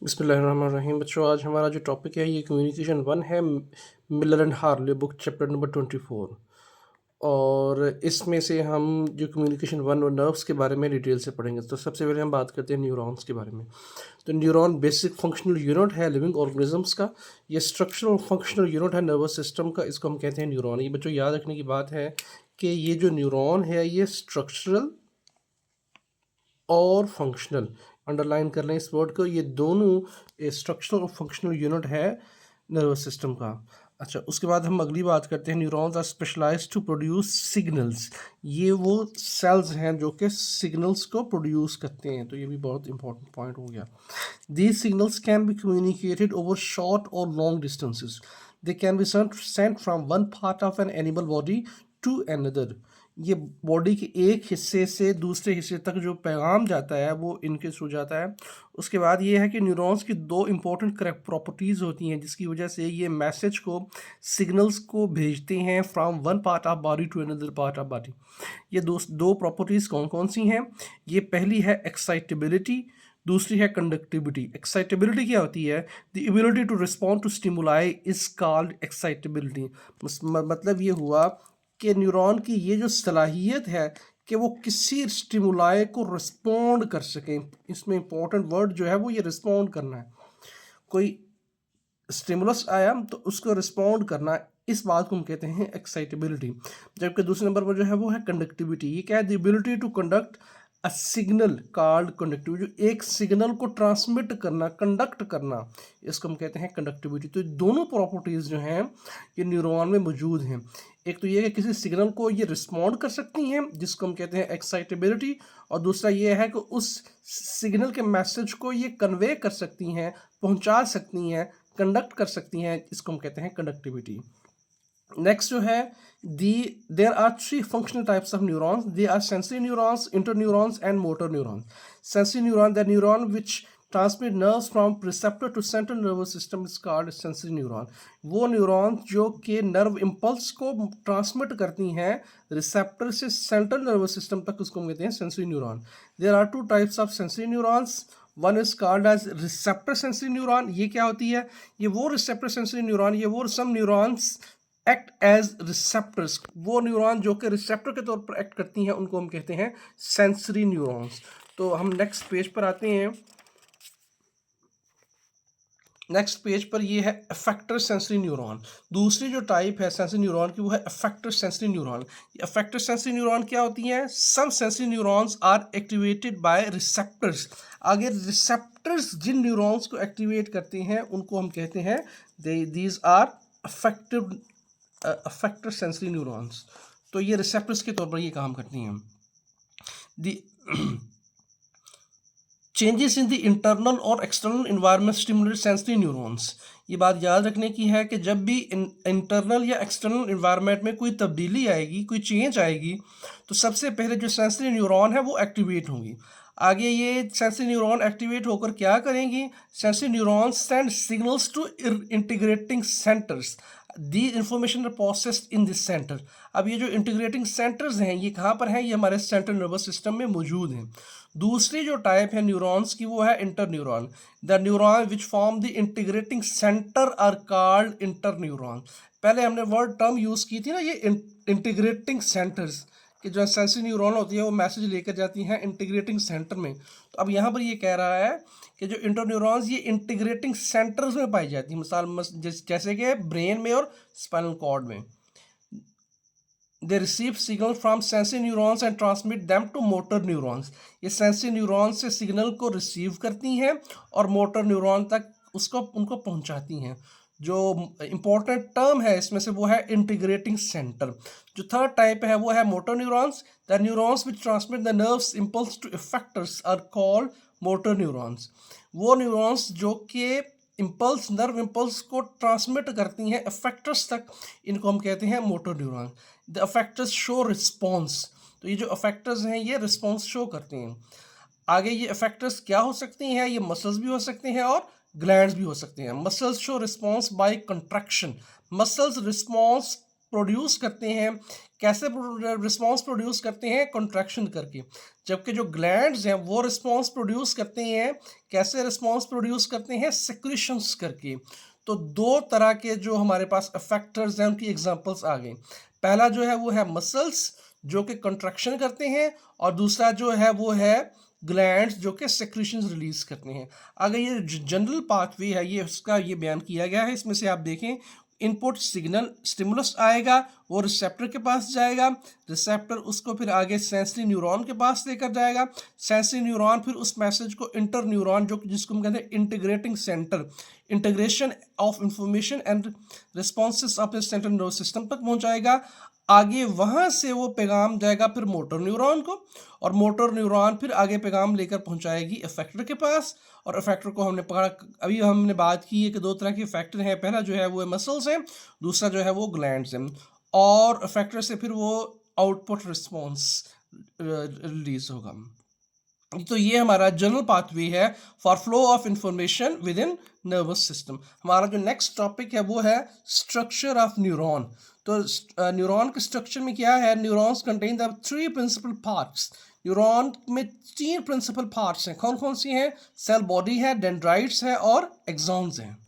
बिस्मिल्लाहिर्रहमानिर्रहीम। बच्चों, आज हमारा जो टॉपिक है ये कम्युनिकेशन वन है, Miller and Harley book chapter number 24। और इसमें से हम जो कम्युनिकेशन वन और नर्व्स के बारे में डिटेल से पढ़ेंगे। तो सबसे पहले हम बात करते हैं न्यूरॉन्स के बारे में। तो न्यूरॉन बेसिक फंक्शनल यूनिट है लिविंग ऑर्गेनिजम्स का। ये स्ट्रक्चरल फंक्शनल यूनिट है नर्वस सिस्टम का। इसको हम कहते हैं न्यूरॉन। ये बच्चों याद रखने की बात है कि ये जो न्यूरॉन है ये स्ट्रक्चरल और फंक्शनल, अंडरलाइन कर लें इस वर्ड को, ये दोनों स्ट्रक्चरल और फंक्शनल यूनिट है नर्वस सिस्टम का। अच्छा, उसके बाद हम अगली बात करते हैं, neurons are specialised to produce signals. ये वो सेल्स हैं जो कि सिग्नल्स को प्रोड्यूस करते हैं। तो ये भी बहुत इंपॉर्टेंट पॉइंट हो गया। These signals can be communicated over short or long distances. They can be sent from one part of an animal body to another. ये बॉडी के एक हिस्से से दूसरे हिस्से तक जो पैगाम जाता है वो इनके थ्रू जाता है। उसके बाद ये है कि न्यूरॉन्स की दो इंपॉर्टेंट प्रॉपर्टीज़ होती हैं जिसकी वजह से ये मैसेज को, सिग्नल्स को भेजते हैं from one part of body to another part of body. ये दो प्रॉपर्टीज़ कौन कौन सी हैं? ये पहली है एक्साइटेबिलिटी, दूसरी है कंडक्टिविटी। एक्साइटेबिलिटी क्या होती है? The ability to respond to stimuli is called excitability. मतलब ये हुआ कि न्यूरॉन की ये जो सलाहियत है कि वो किसी स्टिमुलाई को रिस्पॉन्ड कर सकें। इसमें इंपॉर्टेंट वर्ड जो है वो ये रिस्पॉन्ड करना है। कोई स्टिमुलस आया तो उसको रिस्पॉन्ड करना, इस बात को हम कहते हैं एक्साइटेबिलिटी। जबकि दूसरे नंबर पर जो है वो है कंडक्टिविटी। ये क्या है? The ability to conduct a signal called conductivity. जो एक सिग्नल को ट्रांसमिट करना, कंडक्ट करना, इसको हम कहते हैं कंडक्टिविटी। तो दोनों प्रॉपर्टीज़ जो हैं ये न्यूरॉन में मौजूद हैं। एक तो ये है कि किसी सिग्नल को ये रिस्पॉन्ड कर सकती हैं जिसको हम कहते हैं एक्साइटेबिलिटी, और दूसरा ये है कि उस सिग्नल के मैसेज को ये कन्वे कर सकती हैं, पहुंचा सकती हैं, कंडक्ट कर सकती हैं, इसको हम कहते हैं कंडक्टिविटी। नेक्स्ट जो है, there are three functional types of neurons. They are sensory neurons, interneurons and motor neurons. Sensory neuron, the neuron which transmit nerves from receptor to central nervous system is called sensory neuron. वो neuron जो कि nerve impulse को transmit करती हैं receptor से central nervous system तक, उसको हम कहते हैं sensory neuron. There are two types of sensory neurons. One is called as receptor sensory neuron. ये क्या होती है? ये वो रिसेप्टर सेंसरी न्यूरॉन, ये वो सम न्यूरॉन्स एक्ट एज रिसेप्टर्स। वो न्यूरॉन जो कि रिसेप्टर के तौर पर एक्ट करती हैं उनको हम कहते हैं सेंसरी न्यूरॉन्स। तो हम नेक्स्ट पेज पर आते हैं। नेक्स्ट पेज पर ये है अफेक्टर सेंसरी न्यूरॉन। दूसरी जो टाइप है सेंसरी न्यूरॉन की वो है affector sensory neuron. Affector sensory neuron क्या होती हैं? Some sensory neurons are activated by receptors. आगे रिसेप्टर्स जिन न्यूरॉन्स को एक्टिवेट करते हैं उनको हम कहते हैं these are affector sensory neurons. तो ये रिसेप्टर्स के तौर पर ये काम करती हैं। The changes in the internal और external environment stimulate sensory neurons. ये बात याद रखने की है कि जब भी इंटरनल या एक्सटर्नल इन्वायरमेंट में कोई तब्दीली आएगी, कोई चेंज आएगी, तो सबसे पहले जो सेंसरी न्यूरॉन है वो एक्टिवेट होंगी। आगे ये सेंसरी न्यूरॉन एक्टिवेट होकर क्या करेंगी? Sensory neurons send signals to integrating centres. The information processed in this centre. अब ये जो इंटीग्रेटिंग सेंटर्स हैं ये कहाँ पर हैं? ये हमारे सेंट्रल नर्वस सिस्टम में मौजूद हैं। दूसरी जो टाइप है न्यूरॉन्स की वो है interneuron. The neuron which form the integrating centre are called interneuron. पहले हमने वर्ड टर्म यूज़ की थी ना, ये इंटीग्रेटिंग सेंटर्स, कि जो सेंसरी न्यूरॉन होती है वो मैसेज लेकर जाती हैं इंटीग्रेटिंग सेंटर में। तो अब यहाँ पर ये कह रहा है कि जो इंटरन्यूरॉन्स ये इंटीग्रेटिंग सेंटर्स में पाई जाती है, जैसे कि ब्रेन में और स्पाइनल कॉर्ड में। They receive signal from sensory neurons and transmit them to motor neurons. ये sensory neurons से सिग्नल को रिसीव करती हैं और मोटर न्यूरॉन तक उसको उनको पहुंचाती हैं। जो इंपॉर्टेंट टर्म है इसमें से वो है इंटीग्रेटिंग सेंटर। जो थर्ड टाइप है वो है motor neurons. The neurons which transmit the nerves impulse to effectors are called motor neurons. वो न्यूरॉन्स जो कि इम्पल्स, नर्व इम्पल्स को ट्रांसमिट करती हैं इफेक्टर्स तक, इनको हम कहते हैं motor neuron. The affectors show response. तो ये जो अफेक्टर्स हैं ये रिस्पॉन्स शो करते हैं। आगे ये अफेक्टर्स क्या हो सकती हैं? ये मसल्स भी हो सकते हैं और ग्लैंड्स भी हो सकते हैं। Muscles show response by contraction. Muscles response produce करते हैं, कैसे रिस्पॉन्स प्रोड्यूस करते हैं, कंट्रैक्शन करके, जबकि जो ग्लैंड्स हैं वो रिस्पॉन्स प्रोड्यूस करते हैं, कैसे रिस्पॉन्स प्रोड्यूस करते हैं, सेक्रेशंस करके। तो दो तरह के जो हमारे पास अफेक्टर्स हैं उनकी एग्जांपल्स आ गई। पहला जो है वो है मसल्स जो कि कंट्रैक्शन करते हैं, और दूसरा जो है वो है ग्लैंड्स जो कि सेक्रेशंस रिलीज करते हैं। अगर ये जनरल पाथवे है, ये उसका ये बयान किया गया है। इसमें से आप देखें, इनपुट सिग्नल स्टिमुलस आएगा, वो रिसेप्टर के पास जाएगा, रिसेप्टर उसको फिर आगे सेंसरी न्यूरॉन के पास लेकर जाएगा, सेंसरी न्यूरॉन फिर उस मैसेज को इंटर न्यूरॉन जो जिसको हम कहते हैं integrating centre, integration of information and responses of central nervous system तक पहुंचाएगा। आगे वहां से वो पैगाम जाएगा फिर मोटर न्यूरॉन को, और मोटर न्यूरॉन फिर आगे पैगाम लेकर पहुंचाएगी इफेक्टर के पास। और इफेक्टर को हमने पकड़ा, अभी हमने बात की है कि दो तरह के इफेक्टर हैं, पहला जो है वो मसल्स हैं, दूसरा जो है वो ग्लैंड्स हैं, और इफेक्टर से फिर वो आउटपुट रिस्पॉन्स रिलीज होगा। तो ये हमारा जनरल पाथवे है for flow of information within nervous system. हमारा जो नेक्स्ट टॉपिक है वो है स्ट्रक्चर ऑफ न्यूरॉन। तो न्यूरॉन के स्ट्रक्चर में क्या है, neurons contain the 3 principal parts. Neuron में 3 प्रिंसिपल पार्ट्स हैं, कौन कौन सी हैं, सेल बॉडी है, डेंड्राइट्स है और एक्सॉन्स हैं।